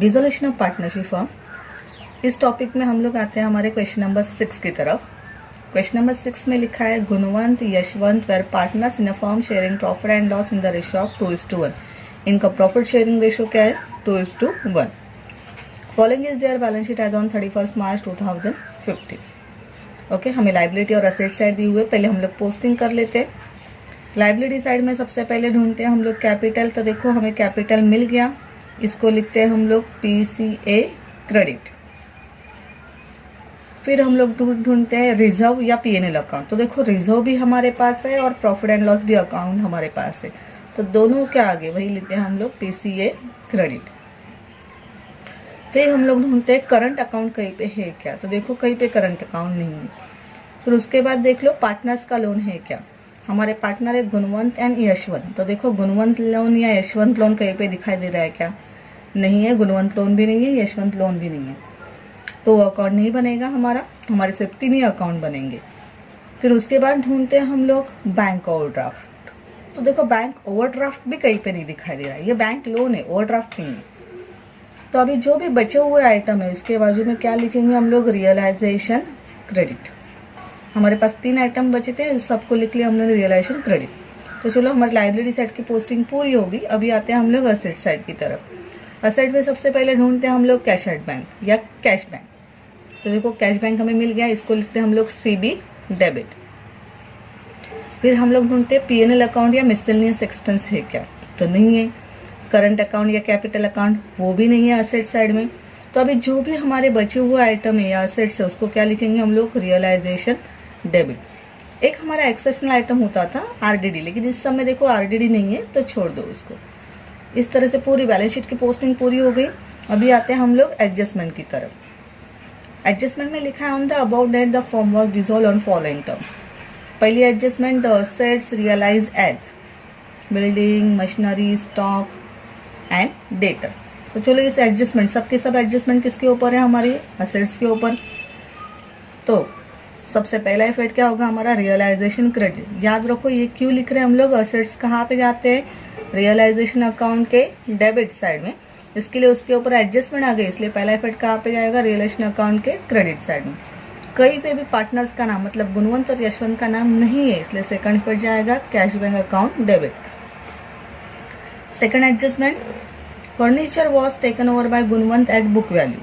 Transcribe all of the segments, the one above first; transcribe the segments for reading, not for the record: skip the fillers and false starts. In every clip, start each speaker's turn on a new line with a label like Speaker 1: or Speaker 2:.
Speaker 1: Dissolution of partnership form. इस topic में हम लोग आते हैं हमारे क्वेश्चन नंबर 6 की तरफ। क्वेश्चन नंबर 6 में लिखा है Gunwant Yashwant were partners in a firm sharing profit and loss in the ratio of 2:1। इनका प्रॉफिट शेयरिंग रेशियो क्या है? 2:1। Following is their balance sheet as on 31 March 2015। Okay, हमें लाइबिलिटी और असेट साइड दी हुए, पहले हम लोग पोस्टिंग कर लेते हैं। लाइबिलिटी साइड में सबसे पहले ढूंढते हैं हम लोग कैपिटल। तो देखो हमें कैपिटल मिल गया, इसको लिखते हैं हम लोग PCA क्रेडिट। फिर हम लोग ढूंढते हैं रिजर्व या PNL अकाउंट। तो देखो रिजर्व भी हमारे पास है और प्रॉफिट एंड लॉस भी अकाउंट हमारे पास है, तो दोनों के आगे वही लिखते हैं हम लोग PCA क्रेडिट। फिर हम लोग ढूंढते हैं करंट अकाउंट कहीं पे है क्या। तो देखो कहीं पे करंट अकाउंट नहीं है। फिर उसके बाद देख लो पार्टनर्स का लोन है क्या। हमारे पार्टनर है गुणवंत एंड यशवंत। तो देखो गुणवंत लोन या यशवंत लोन कहीं पे दिखाई दे रहा है क्या? नहीं है, गुणवंत लोन भी नहीं है, यशवंत लोन भी नहीं है, तो वो अकाउंट नहीं बनेगा हमारा। हमारे सिर्फ 3 ही अकाउंट बनेंगे। फिर उसके बाद ढूंढते हैं हम लोग बैंक ओवरड्राफ्ट। तो देखो बैंक ओवरड्राफ्ट भी कहीं पे नहीं दिखाई दे रहा है, ये बैंक लोन है, ओवरड्राफ्ट नहीं है। तो अभी जो भी बचे हुए आइटम है इसके बाजू में क्या लिखेंगे हम लोग? Realisation credit. हमारे पास 3 आइटम बचे थे, सबको लिख लिया हमने रियलाइजेशन क्रेडिट। तो चलो हमारी लाइबिलिटी साइड की पोस्टिंग पूरी होगी। अभी आते हैं हम लोग असेट साइड की तरफ। असेट में सबसे पहले ढूंढते हैं हम लोग कैश एट बैंक या कैश बैंक। तो देखो कैश बैंक हमें मिल गया, इसको लिखते हैं हम लोग CB डेबिट। फिर हम लोग ढूंढते हैं PNL अकाउंट या मिसलेनियस एक्सपेंस है क्या। तो नहीं है। करंट अकाउंट या कैपिटल अकाउंट, वो भी नहीं है असेट साइड में। तो अभी जो भी हमारे बचे हुए आइटम है या असेट्स है उसको क्या लिखेंगे हम लोग? Realisation debit. एक हमारा एक्सेप्शनल आइटम होता था RDD, लेकिन इस समय देखो RDD नहीं है तो छोड़ दो उसको। इस तरह से पूरी बैलेंस शीट की पोस्टिंग पूरी हो गई। अभी आते हैं हम लोग एडजस्टमेंट की तरफ। एडजस्टमेंट में लिखा है on the about that the firm was dissolve on following terms. पहली adjustment, the assets realize as building, machinery, stock and debtor. तो चलो इस एडजस्टमेंट, सबके सब एडजस्टमेंट किसके ऊपर है? हमारे असेट्स के ऊपर। तो सबसे पहला इफेक्ट क्या होगा हमारा? Realisation credit. याद रखो ये क्यों लिख रहे हैं हम लोग? असेट्स कहाँ पे जाते हैं? रियलाइजेशन अकाउंट के डेबिट साइड में। इसके लिए उसके ऊपर एडजस्टमेंट आ गई, इसलिए पहला इफेक्ट कहाँ पे जाएगा? रियलाइजेशन अकाउंट के क्रेडिट साइड में। कहीं पे भी पार्टनर्स का नाम मतलब गुणवंत और यशवंत का नाम नहीं है, इसलिए सेकंड इफेक्ट जाएगा cash bank account debit. Second adjustment, furniture was taken over by Gunwant at book value.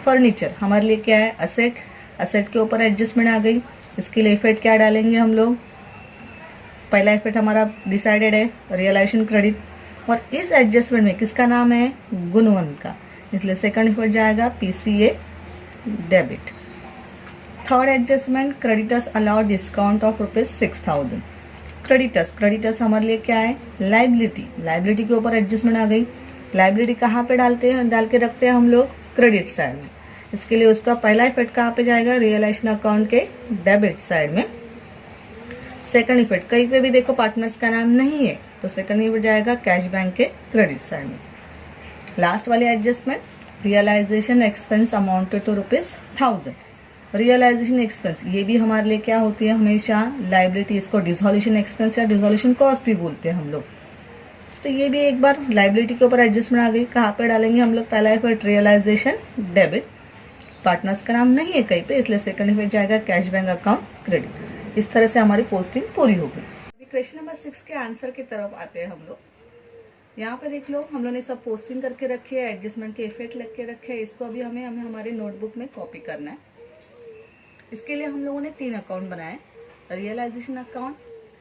Speaker 1: Furniture हमारे लिए क्या है? असेट। असेट के ऊपर एडजस्टमेंट आ गई, इसके लिए इफेक्ट क्या डालेंगे हम लोग? पहला इफेक्ट हमारा डिसाइडेड है रियलाइजेशन क्रेडिट, और इस एडजस्टमेंट में किसका नाम है? गुणवंत का, इसलिए सेकंड इफेक्ट जाएगा PCA debit. Third adjustment, creditors allowed discount of ₹6,000। Creditors हमारे लिए क्या है? लाइबिलिटी। लाइबिलिटी के ऊपर एडजस्टमेंट आ गई। लाइबिलिटी कहाँ पे डाल के रखते हैं हम लोग? क्रेडिट साइड में। इसके लिए उसका पहला इफेक्ट कहाँ पे जाएगा? रियलाइजेशन अकाउंट के डेबिट साइड में। सेकंड इफेक्ट, कहीं पे भी देखो पार्टनर्स का नाम नहीं है, तो सेकंड इफेक्ट जाएगा कैश बैंक के क्रेडिट साइड में। लास्ट वाली adjustment, realisation expense amounted to ₹1000। Realisation expense ये भी हमारे लिए क्या होती है? हमेशा लाइबिलिटी। इसको डिसोल्यूशन एक्सपेंस या डिसोल्यूशन कॉस्ट भी बोलते हैं हम लोग। तो ये भी एक बार लाइबिलिटी के ऊपर एडजस्टमेंट आ गई, कहाँ पे डालेंगे हम लोग? पहला इफेक्ट रियलाइजेशन डेबिट। पार्टनर्स का नाम नहीं है कहीं पे, इसलिए सेकंड इफेक्ट जाएगा कैश बैंक अकाउंट क्रेडिट। इस तरह से हमारी पोस्टिंग पूरी हो गई। अभी क्वेश्चन नंबर 6 के आंसर की तरफ आते हैं हम लोग। यहाँ पे देख लो हम लोगों ने सब पोस्टिंग करके रखी है, एडजस्टमेंट के इफेक्ट लग के रखे हैं। इसको अभी हमें हमारे नोटबुक में कॉपी करना है। इसके लिए हम लोगों ने 3 अकाउंट बनाए, realisation account,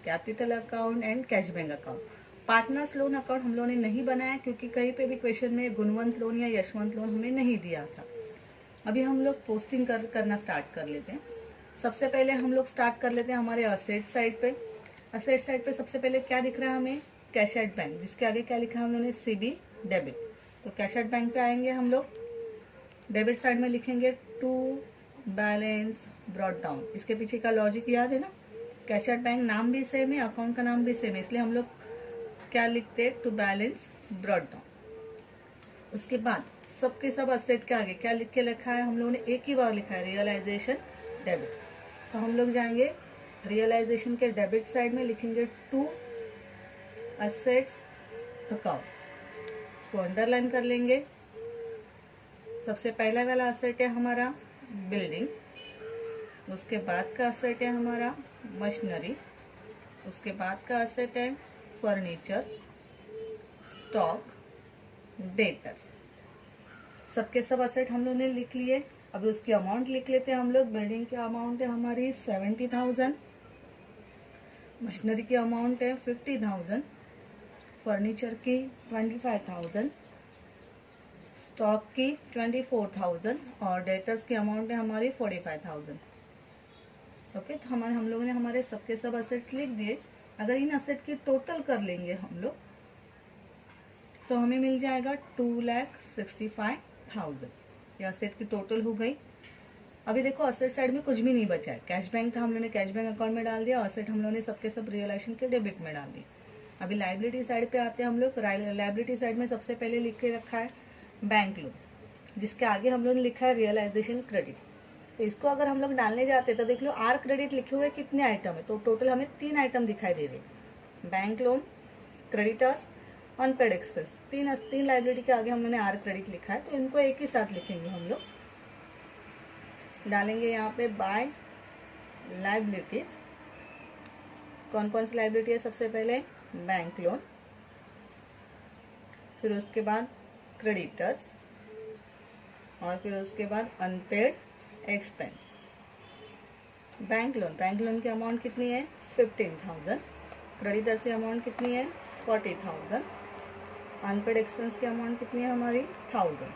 Speaker 1: capital account and cash bank account. Partners loan account हम लोगों ने नहीं बनाया क्योंकि कहीं पे भी क्वेश्चन में गुणवंत लोन या यशवंत लोन हमें नहीं दिया था। अभी हम लोग पोस्टिंग करना स्टार्ट कर लेते हैं। सबसे पहले हम लोग स्टार्ट कर लेते हैं हमारे असेट साइड पे। असेट साइड पे सबसे पहले क्या दिख रहा है हमें? कैश एट बैंक, जिसके आगे क्या लिखा है हम लोगों ने? CB debit. तो कैश एट बैंक पे आएंगे हम लोग, डेबिट साइड में लिखेंगे टू बैलेंस ब्रॉट डाउन। इसके पीछे का लॉजिक याद है ना? कैश एट बैंक नाम भी सेम है, अकाउंट का नाम भी सेम है, इसलिए हम लोग क्या लिखते हैं? To balance brought down. उसके बाद सबके सब असेट के आगे क्या लिख के लिखा है हम लोगों ने? एक ही बार लिखा है रियलाइजेशन डेबिट। तो हम लोग जाएंगे रियलाइजेशन के डेबिट साइड में, लिखेंगे टू असेट्स अकाउंट, इसको अंडरलाइन कर लेंगे। सबसे पहला वाला असेट है हमारा बिल्डिंग, उसके बाद का असेट है हमारा मशीनरी, उसके बाद का असेट है फर्नीचर, स्टॉक, डेटर्स। सबके सब असेट हम लोग ने लिख लिए। अभी उसकी अमाउंट लिख लेते हैं हम लोग। बिल्डिंग की अमाउंट है हमारी 70,000, मशीनरी की अमाउंट है 50,000, फर्नीचर की 25,000, स्टॉक की 24,000 और डेटर्स की अमाउंट है हमारी 45,000। ओके, तो हम लोगों ने हमारे सबके सब असेट लिख दिए। अगर इन असेट की टोटल कर लेंगे हम लोग तो हमें मिल जाएगा 2,65,000। ये असेट की टोटल हो गई। अभी देखो असेट साइड में कुछ भी नहीं बचा है। कैश बैंक था, हम लोगों ने कैश बैंक अकाउंट में डाल दिया। असेट हम लोगों ने सबके सब रियलाइजेशन के डेबिट में डाल दिए। अभी लाइबिलिटी साइड पे आते हैं हम लोग। लाइबिलिटी साइड में सबसे पहले लिख के रखा है बैंक लोन, जिसके आगे हम लोग ने लिखा है रियलाइजेशन क्रेडिट। तो इसको अगर हम लोग डालने जाते तो देख लो आर क्रेडिट लिखे हुए कितने आइटम है, तो टोटल हमें 3 आइटम दिखाई दे रहे, bank loan, creditors, unpaid expense. तीन लाइबिलिटी के आगे हम लोगों ने आर क्रेडिट लिखा है, तो इनको एक ही साथ लिखेंगे हम लोग। डालेंगे यहाँ पे बाय लाइबिलिटीज। कौन कौन सी लाइबिलिटी है? सबसे पहले बैंक लोन, फिर उसके बाद क्रेडिटर्स और फिर उसके बाद अनपेड एक्सपेंस। बैंक लोन की अमाउंट कितनी है? 15,000। क्रेडिटर्स की अमाउंट कितनी है? 40,000। अनपेड एक्सपेंस की अमाउंट कितनी है हमारी? 1,000।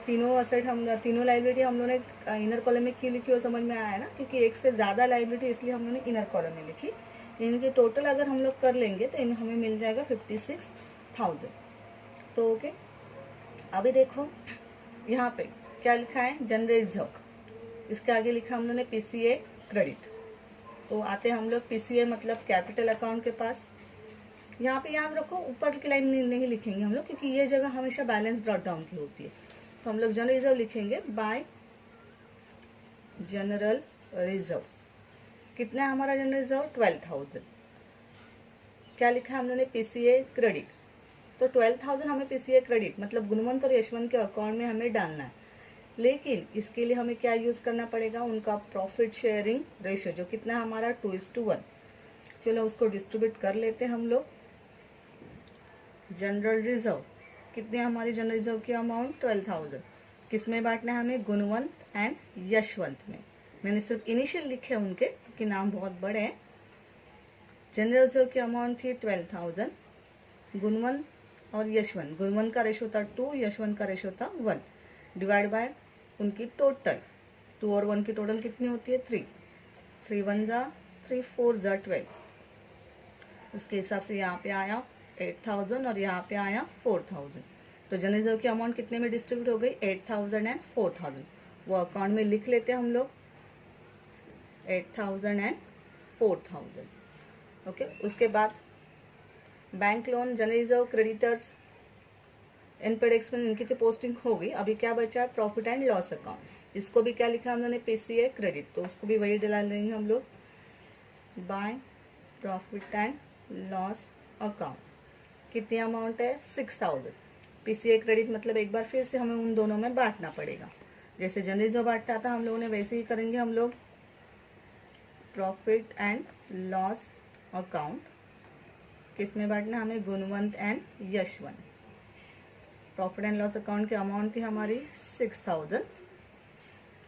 Speaker 1: तीनों लाइबिलिटी हम लोगों ने इनर कॉलम में क्यों लिखी हो समझ में आया ना, क्योंकि एक से ज़्यादा लाइबिलिटी इसलिए हम लोगों ने इनर कॉलम में लिखी। इनके टोटल अगर हम लोग कर लेंगे तो हमें मिल जाएगा 56,000। तो ओके, अभी देखो यहाँ पे क्या लिखा है? General reserve. इसके आगे लिखा हम लोगों ने पीसीए क्रेडिट। तो आते हम लोग पीसीए मतलब कैपिटल अकाउंट के पास। यहाँ पे याद रखो ऊपर की लाइन नहीं लिखेंगे हम लोग, क्योंकि ये जगह हमेशा बैलेंस ब्रॉट डाउन की होती है। तो हम लोग जनरल रिजर्व लिखेंगे बाय जनरल रिजर्व। कितना है हमारा जनरल रिजर्व? 12,000। क्या लिखा है हम लोगों ने? PCA credit. तो 12,000 हमें पीसीए क्रेडिट मतलब गुणवंत और यशवंत के अकाउंट में हमें डालना है। लेकिन इसके लिए हमें क्या यूज करना पड़ेगा? उनका प्रॉफिट शेयरिंग रेशियो, जो कितना हमारा 2:1। चलो उसको डिस्ट्रीब्यूट कर लेते हैं हम लोग। जनरल रिजर्व कितने हमारी जनरल रिजर्व की अमाउंट? 12,000। किस में बांटना है हमें? गुणवंत एंड यशवंत में। मैंने सिर्फ इनिशियल लिखे उनके, क्योंकि नाम बहुत बड़े हैं। जनरल रिजर्व की अमाउंट थी 12,000। गुणवंत और यशवंत, गुणवंत का रेशो था 2, यशवंत का रेशो था 1, डिवाइड बाय उनकी टोटल। 2 और 1 की टोटल कितनी होती है? 3। 3 1 जा 3, 4 जा 12। उसके हिसाब से यहाँ पे आया 8,000 और यहाँ पे आया 4,000। तो जनरल रिजर्व की अमाउंट कितने में डिस्ट्रीब्यूट हो गई? 8,000 एंड 4,000। वो अकाउंट में लिख लेते हैं हम लोग 8,000 एंड 4,000। ओके, उसके बाद bank loan, general reserve, creditors, unpaid expense, इनकी तो पोस्टिंग हो गई। अभी क्या बचा है? Profit and loss account. इसको भी क्या लिखा हम लोगों ने? PCA credit. तो उसको भी वही डाल देंगे हम लोग by profit and loss account. कितनी अमाउंट है? 6,000। पीसीए क्रेडिट मतलब एक बार फिर से हमें उन दोनों में बांटना पड़ेगा। जैसे जनरल रिजर्व बांटता था हम लोगों ने, वैसे ही करेंगे हम लोग। प्रॉफिट एंड लॉस अकाउंट किस में बांटना हमें? Gunwant and Yashwant. Profit and loss account की अमाउंट थी हमारी 6,000।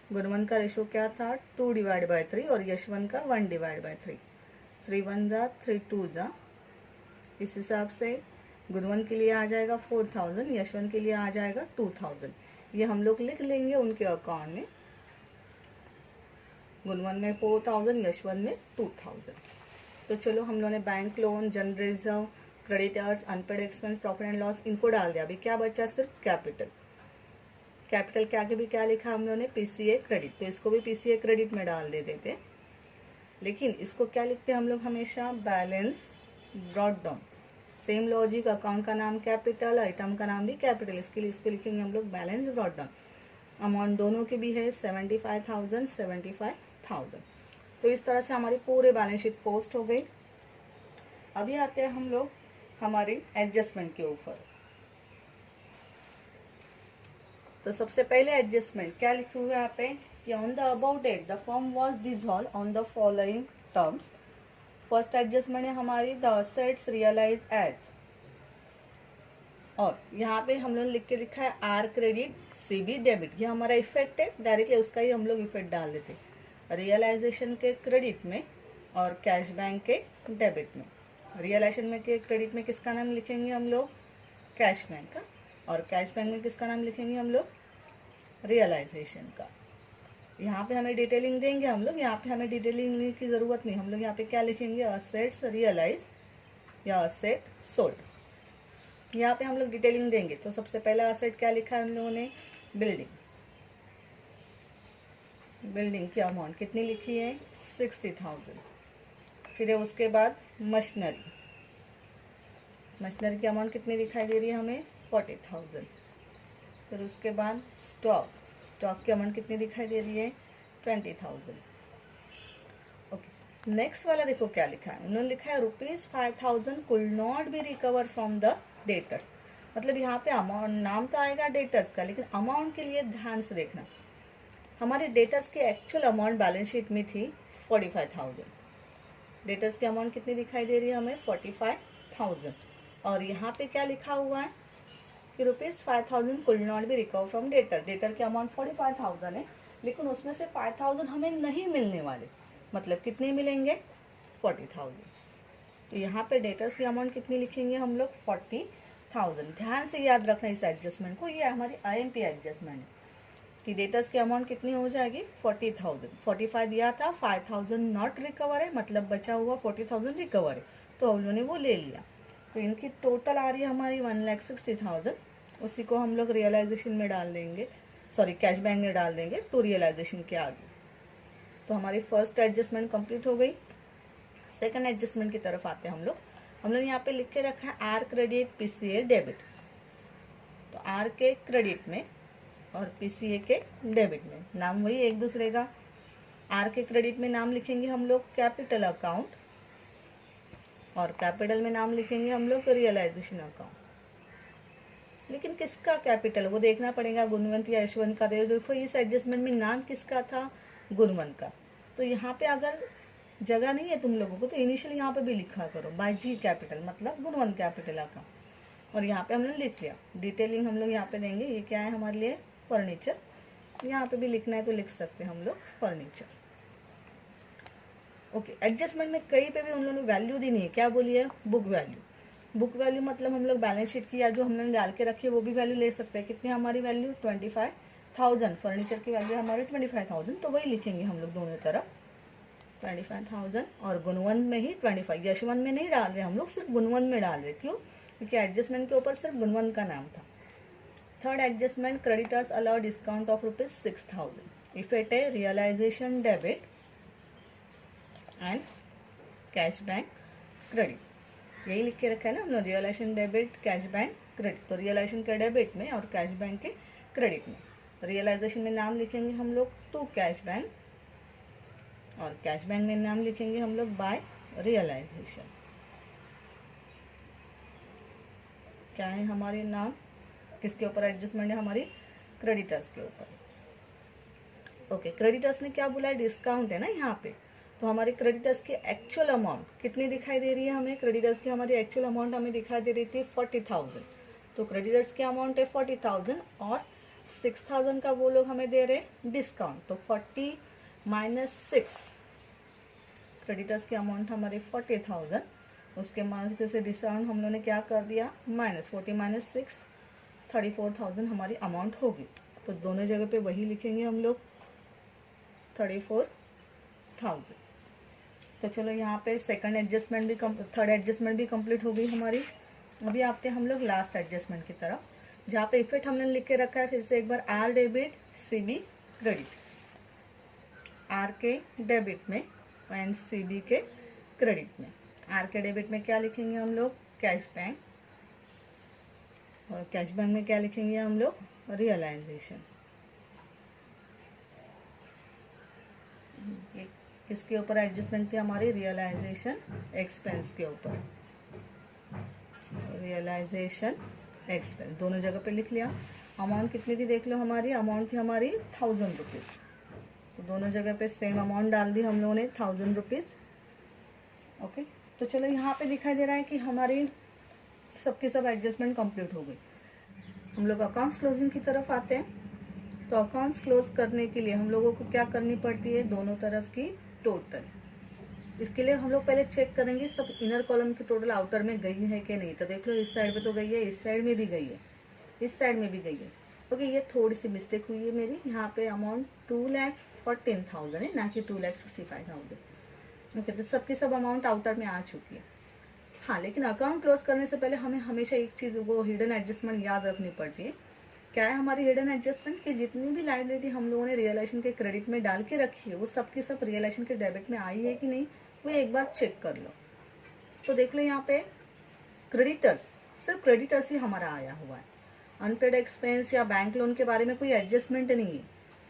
Speaker 1: गुणवंत का रेशो क्या था? 2/3 और यशवंत का 1/3। 3 1 जा 3 2 जा। इस हिसाब से गुणवंत के लिए आ जाएगा 4,000, यशवंत के लिए आ जाएगा 2,000। ये हम लोग लिख लेंगे उनके अकाउंट में। गुणवंत में 4,000, यशवंत में 2,000। तो चलो हम लोगों ने bank loan, general reserve, creditors, unpaid expense, profit and loss इनको डाल दिया। अभी क्या बचा? सिर्फ कैपिटल। कैपिटल के आगे भी क्या लिखा हम लोगों ने? PCA credit. तो इसको भी पीसीए क्रेडिट में डाल दे देते। लेकिन इसको क्या लिखते हैं हम लोग हमेशा? Balance brought down. Same logic, account का नाम कैपिटल, आइटम का नाम भी कैपिटल, इसके लिए इसको लिखेंगे हम लोग बैलेंस ब्रॉट डाउन। अमाउंट दोनों की भी है 75,000, 75,000। तो इस तरह से हमारी पूरे बैलेंस शीट पोस्ट हो गई। अभी आते हैं हम लोग हमारे एडजस्टमेंट के ऊपर। तो सबसे पहले एडजस्टमेंट क्या लिखे हुए यहाँ पे कि on the about date the firm was dissolve on the following terms. First adjustment है हमारी द असेट्स रियलाइज एज, और यहाँ पे हम लोग लिख के लिखा है आर क्रेडिट सीबी डेबिट, ये हमारा इफेक्ट है, डायरेक्टली उसका ही हम लोग इफेक्ट डाल देते रियलाइजेशन के क्रेडिट में और कैश बैंक के डेबिट में। रियलाइजेशन में के क्रेडिट में किसका नाम लिखेंगे हम लोग, कैश बैंक का, और कैश बैंक में किसका नाम लिखेंगे हम लोग, रियलाइजेशन का। यहाँ पे हमें डिटेलिंग देंगे हम लोग, यहाँ पे हमें डिटेलिंग की ज़रूरत नहीं, हम लोग यहाँ पे क्या लिखेंगे असेट्स रियलाइज या असेट सोल्ड। यहाँ पे हम लोग डिटेलिंग देंगे। तो सबसे पहला असेट क्या लिखा है हम लोगों ने, बिल्डिंग। बिल्डिंग की अमाउंट कितनी लिखी है 60,000। फिर उसके बाद मशीनरी, मशीनरी की अमाउंट कितनी दिखाई दे रही है हमें 40,000। फिर उसके बाद स्टॉक, स्टॉक की अमाउंट कितनी दिखाई दे रही है 20,000। ओके, नेक्स्ट वाला देखो क्या लिखा है, उन्होंने लिखा है ₹5,000 could not be recover from the debtors. मतलब यहाँ पे अमाउंट, नाम तो आएगा डेटर्स का, लेकिन अमाउंट के लिए ध्यान से देखना। हमारे डेटर्स की एक्चुअल अमाउंट बैलेंस शीट में थी 45,000। डेटर्स की अमाउंट कितनी दिखाई दे रही है हमें 45,000, और यहाँ पे क्या लिखा हुआ है कि ₹5,000 could not be recover from debtor. Debtor की अमाउंट 45,000 है, लेकिन उसमें से 5,000 हमें नहीं मिलने वाले। मतलब कितने मिलेंगे 40,000। तो यहाँ पे डेटर्स की अमाउंट कितनी लिखेंगे हम लोग 40,000। ध्यान से याद रखना इस एडजस्टमेंट को, ये हमारी IMP एडजस्टमेंट है कि डेटर्स की अमाउंट कितनी हो जाएगी 40,000। 45 दिया था, 5,000 नॉट रिकवर है, मतलब बचा हुआ 40,000 रिकवर है, तो हम लोगों ने वो ले लिया। तो इनकी टोटल आ रही है हमारी 1,60,000। उसी को हम लोग रियलाइजेशन में डाल देंगे, सॉरी कैश बैंक में डाल देंगे टू रियलाइजेशन के आगे। तो हमारी फर्स्ट एडजस्टमेंट कंप्लीट हो गई। सेकंड एडजस्टमेंट की तरफ आते हैं हम लोग यहाँ पे लिख के रखा है आर क्रेडिट PCA डेबिट। तो आर के क्रेडिट में और PCA के डेबिट में नाम वही एक दूसरे का। आर के क्रेडिट में नाम लिखेंगे हम लोग कैपिटल अकाउंट, और कैपिटल में नाम लिखेंगे हम लोग रियलाइजेशन अकाउंट। लेकिन किसका कैपिटल वो देखना पड़ेगा, गुणवंत या यशवंत का। देखो इस एडजस्टमेंट में नाम किसका था, गुणवंत का। तो यहाँ पे अगर जगह नहीं है तुम लोगों को तो इनिशियल यहाँ पे भी लिखा करो बाय जी कैपिटल, मतलब गुणवंत कैपिटल अकाउंट। और यहाँ पे हमने लिख लिया। डिटेलिंग हम लोग यहाँ पे देंगे, ये क्या है हमारे लिए फर्नीचर। यहाँ पे भी लिखना है तो लिख सकते हैं हम लोग फर्नीचर। ओके, एडजस्टमेंट में कहीं पे भी उन लोगों ने वैल्यू दी नहीं है। क्या बोली है, बुक वैल्यू। बुक वैल्यू मतलब हम लोग बैलेंस शीट की या जो हमने डाल के रखी है वो भी वैल्यू ले सकते हैं। कितनी हमारी वैल्यू 25,000। फर्नीचर की वैल्यू हमारी 25,000, तो वही लिखेंगे हम लोग दोनों तरफ 25,000। और गुणवंत में ही 25, यशवंत में नहीं डाल रहे हम लोग, सिर्फ गुणवंत में डाल रहे। क्यों, क्योंकि एडजस्टमेंट के ऊपर सिर्फ गुणवंत का नाम था। Third adjustment creditors allow discount of ₹6,000 if it है realisation debit and cash bank credit. यही लिख के रखा है ना हम लोग, realisation debit cash bank credit. तो रियलाइजेशन के डेबिट में और कैश बैंक के क्रेडिट में। रियलाइजेशन में नाम लिखेंगे हम लोग टू कैश बैंक, और कैश बैंक में नाम लिखेंगे हम लोग बाय रियलाइजेशन। क्या है हमारे नाम, किसके ऊपर एडजस्टमेंट है हमारी, क्रेडिटर्स के ऊपर। ओके, क्रेडिटर्स ने क्या बोला है, डिस्काउंट है ना यहाँ पे। तो हमारे क्रेडिटर्स की एक्चुअल अमाउंट कितनी दिखाई दे रही है हमें, क्रेडिटर्स की हमारी एक्चुअल अमाउंट हमें दिखाई दे रही थी 40,000। तो क्रेडिटर्स की अमाउंट है 40,000 और 6,000 का वो लोग हमें दे रहे हैं डिस्काउंट। तो 40 - 6, क्रेडिटर्स की अमाउंट हमारी 40,000, उसके माध्यम से डिस्काउंट हम लोगों ने क्या कर दिया -40 - 6, 34,000 हमारी अमाउंट होगी। तो दोनों जगह पे वही लिखेंगे हम लोग 34,000। तो चलो यहाँ पे सेकंड एडजस्टमेंट भी थर्ड एडजस्टमेंट भी कंप्लीट हो गई हमारी। अभी आते हैं हम लोग लास्ट एडजस्टमेंट की तरफ, जहाँ पे इफेक्ट हमने लिख के रखा है फिर से एक बार R debit CB credit. R के डेबिट में एंड CB के क्रेडिट में। आर के डेबिट में क्या लिखेंगे हम लोग, कैश बैंक, और कैश बैंक में क्या लिखेंगे हम लोग, रियलाइजेशन। किसके ऊपर एडजस्टमेंट थी हमारी, रियलाइजेशन एक्सपेंस के ऊपर। रियलाइजेशन एक्सपेंस दोनों जगह पे लिख लिया। अमाउंट कितनी थी देख लो, हमारी अमाउंट थी हमारी 1000 रुपीज़। तो दोनों जगह पे सेम अमाउंट डाल दी हम लोगों ने 1000 रुपीज़। ओके, तो चलो यहाँ पे दिखाई दे रहा है कि हमारी सबकी सब एडजस्टमेंट कंप्लीट हो गई। हम लोग अकाउंट्स क्लोजिंग की तरफ आते हैं। तो अकाउंट्स क्लोज करने के लिए हम लोगों को क्या करनी पड़ती है, दोनों तरफ की टोटल। इसके लिए हम लोग पहले चेक करेंगे सब इनर कॉलम की टोटल आउटर में गई है कि नहीं। तो देख लो इस साइड पे तो गई है, इस साइड में भी गई है, इस साइड में भी गई है। ओके, ये थोड़ी सी मिस्टेक हुई है मेरी, यहाँ पे अमाउंट 2,14,000 है, ना कि 2,65,000। ओके, तो सबकी सब अमाउंट आउटर में आ चुकी है। हाँ, लेकिन अकाउंट क्लोज करने से पहले हमें हमेशा एक चीज़ वो हिडन एडजस्टमेंट याद रखनी पड़ती है। क्या है हमारी हिडन एडजस्टमेंट, कि जितनी भी लायबिलिटी हम लोगों ने रियलाइजेशन के क्रेडिट में डाल के रखी है वो सबकी सब रियलाइजेशन के डेबिट में आई है कि नहीं, वो एक बार चेक कर लो। तो देख लो यहाँ पे क्रेडिटर्स, सिर्फ क्रेडिटर्स ही हमारा आया हुआ है। अनपेड एक्सपेंस या बैंक लोन के बारे में कोई एडजस्टमेंट नहीं है,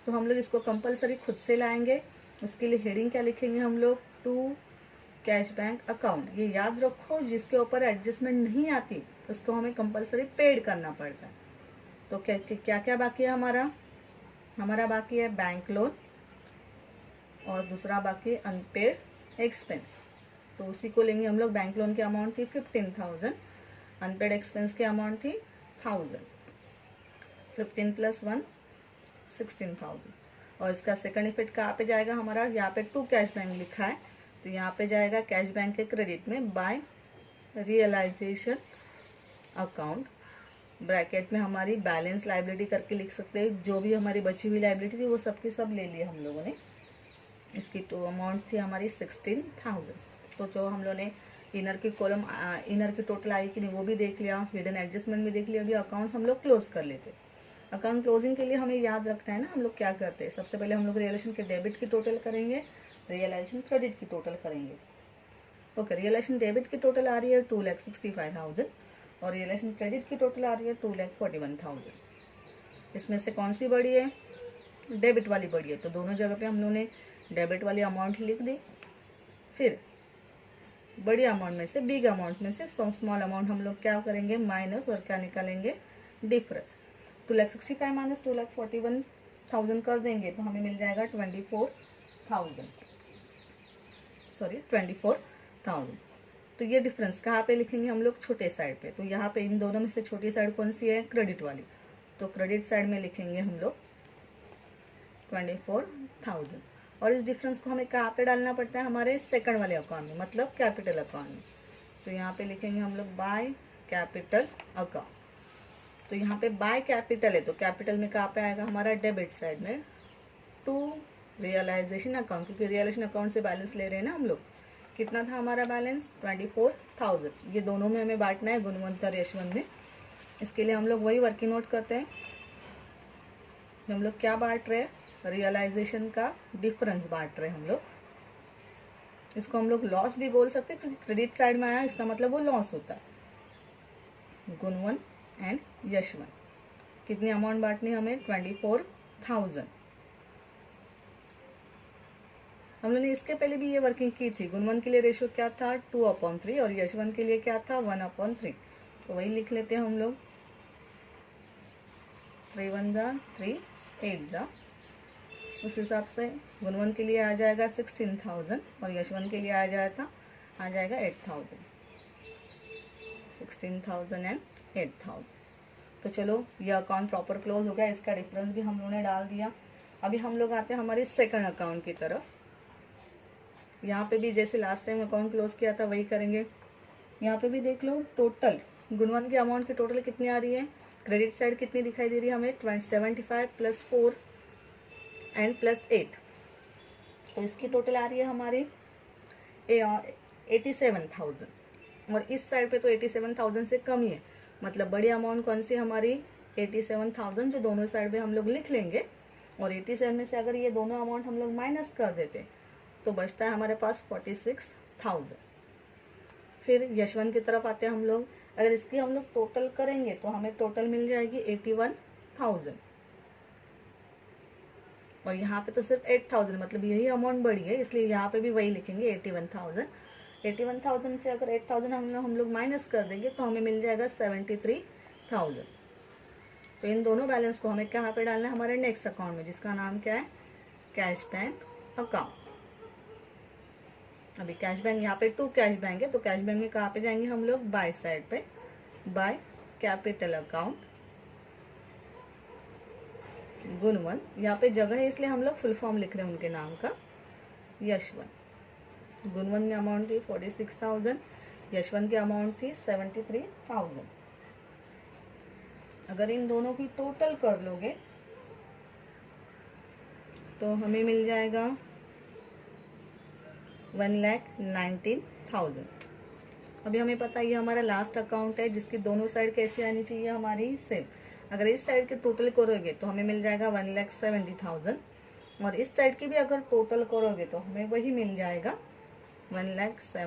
Speaker 1: तो हम लोग इसको कंपलसरी खुद से लाएंगे। उसके लिए हेडिंग क्या लिखेंगे हम लोग, टू कैश बैंक अकाउंट। ये याद रखो, जिसके ऊपर एडजस्टमेंट नहीं आती उसको हमें कंपलसरी पेड करना पड़ता है। तो क्या क्या बाकी है हमारा बाकी है बैंक लोन, और दूसरा बाकी है अनपेड एक्सपेंस। तो उसी को लेंगे हम लोग। बैंक लोन की अमाउंट थी 15,000, अनपेड एक्सपेंस की अमाउंट थी 1000, 15 + 1 16,000। और इसका सेकंड इफेक्ट कहाँ पे जाएगा हमारा, यहाँ पे टू कैश बैंक लिखा है, तो यहाँ पे जाएगा कैश बैंक के क्रेडिट में बाय रियलाइजेशन अकाउंट। ब्रैकेट में हमारी बैलेंस लाइबिलिटी करके लिख सकते हैं, जो भी हमारी बची हुई लाइबिलिटी थी वो सबकी सब ले लिया हम लोगों ने। इसकी तो अमाउंट थी हमारी 16,000। तो जो हम लोगों ने इनर की कॉलम, इनर की टोटल आई कि नहीं वो भी देख लिया, हिडन एडजस्टमेंट भी देख लिया। अभी अकाउंट्स हम लोग क्लोज कर लेते। अकाउंट क्लोजिंग के लिए हमें याद रखना है ना, हम लोग क्या करते हैं, सबसे पहले हम लोग रियलाइजेशन के डेबिट की टोटल करेंगे, रियलाइजेशन क्रेडिट की टोटल करेंगे। ओके, रियलाइजेशन डेबिट की टोटल आ रही है 2,65,000 और रियलाइजेशन क्रेडिट की टोटल आ रही है 2,41,000। इसमें से कौन सी बड़ी है, डेबिट वाली बड़ी है, तो दोनों जगह पे हम लोगों ने डेबिट वाली अमाउंट लिख दी। फिर बड़ी अमाउंट में से, बिग अमाउंट में से स्मॉल अमाउंट हम लोग क्या करेंगे, माइनस, और क्या निकालेंगे, डिफरेंस। 2,65,000 माइनस 2,41,000 कर देंगे तो हमें मिल जाएगा 24,000। तो ये डिफरेंस कहाँ पे लिखेंगे हम लोग, छोटे साइड पे। तो यहाँ पे इन दोनों में से छोटी साइड कौन सी है, क्रेडिट वाली, तो क्रेडिट साइड में लिखेंगे हम लोग 24,000। और इस डिफरेंस को हमें कहाँ पे डालना पड़ता है, हमारे सेकंड वाले अकाउंट में, मतलब कैपिटल अकाउंट में। तो यहाँ पे लिखेंगे हम लोग बाय कैपिटल अकाउंट। तो यहाँ पे बाय कैपिटल है, तो कैपिटल में कहाँ पे आएगा हमारा, डेबिट साइड में, टू रियलाइजेशन अकाउंट, क्योंकि रियलाइजेशन अकाउंट से बैलेंस ले रहे हैं ना हम लोग। कितना था हमारा बैलेंस, 24,000। ये दोनों में हमें बांटना है, गुणवंत और यशवंत में। इसके लिए हम लोग वही वर्किंग नोट करते हैं। हम लोग क्या बांट रहे हैं, रियलाइजेशन का डिफरेंस बांट रहे हैं हम लोग। इसको हम लोग लॉस भी बोल सकते हैं, क्योंकि क्रेडिट साइड में आया, इसका मतलब वो लॉस होता है। गुणवंत एंड यशवंत, कितनी अमाउंट बांटनी हमें, 24,000। हम लोगों ने इसके पहले भी ये वर्किंग की थी। गुणवंत के लिए रेशियो क्या था, 2/3, और यशवंत के लिए क्या था, 1/3। तो वही लिख लेते हैं हम लोग, 3 1 जा 3 8 जा। उस हिसाब से गुणवंत के लिए आ जाएगा 16,000 और यशवंत के लिए आ जाएगा 8,000। 16,000 एंड 8,000। तो चलो ये अकाउंट प्रॉपर क्लोज हो गया, इसका डिफरेंस भी हम लोगों ने डाल दिया। अभी हम लोग आते हैं हमारे सेकंड अकाउंट की तरफ। यहाँ पे भी जैसे लास्ट टाइम अकाउंट क्लोज किया था वही करेंगे। यहाँ पे भी देख लो, टोटल गुणवंत की अमाउंट की टोटल कितनी आ रही है, क्रेडिट साइड कितनी दिखाई दे रही है हमें, 75 + 4 एंड +8। तो इसकी टोटल आ रही है हमारी 87,000, और इस साइड पे तो 87,000 से कम ही है। मतलब बड़ी अमाउंट कौन सी हमारी, 87,000, जो दोनों साइड पे हम लोग लिख लेंगे। और 87 में से अगर ये दोनों अमाउंट हम लोग माइनस कर देते तो बचता है हमारे पास 46,000। फिर यशवंत की तरफ आते हैं हम लोग। अगर इसकी हम लोग टोटल करेंगे तो हमें टोटल मिल जाएगी 81,000, और यहाँ पे तो सिर्फ 8,000, मतलब यही अमाउंट बढ़ी है, इसलिए यहाँ पे भी वही लिखेंगे 81,000। 81,000 से अगर 8,000 हम लोग माइनस कर देंगे तो हमें मिल जाएगा 73,000। तो इन दोनों बैलेंस को हमें कहाँ पे डालना है, हमारे नेक्स्ट अकाउंट में, जिसका नाम क्या है, कैश बैंक अकाउंट। अभी कैश बैंक, यहाँ पे 2 कैश बैंक है, तो कैश बैंक में कहाँ पे जाएंगे हम लोग, बाय साइड पे, बाय कैपिटल अकाउंट गुणवंत। यहाँ पे जगह है इसलिए हम लोग फुल फॉर्म लिख रहे हैं उनके नाम का, यशवंत। गुणवंत में अमाउंट थी 46,000, यशवंत की अमाउंट थी 73,000। अगर इन दोनों की टोटल कर लोगे तो हमें मिल जाएगा 1,19,000। अभी हमें पता है ये हमारा लास्ट अकाउंट है जिसकी दोनों साइड कैसे आनी चाहिए, हमारी सेम। अगर इस साइड के टोटल करोगे तो हमें मिल जाएगा 1,70,000, और इस साइड की भी अगर टोटल करोगे तो हमें वही मिल जाएगा 1,70,000।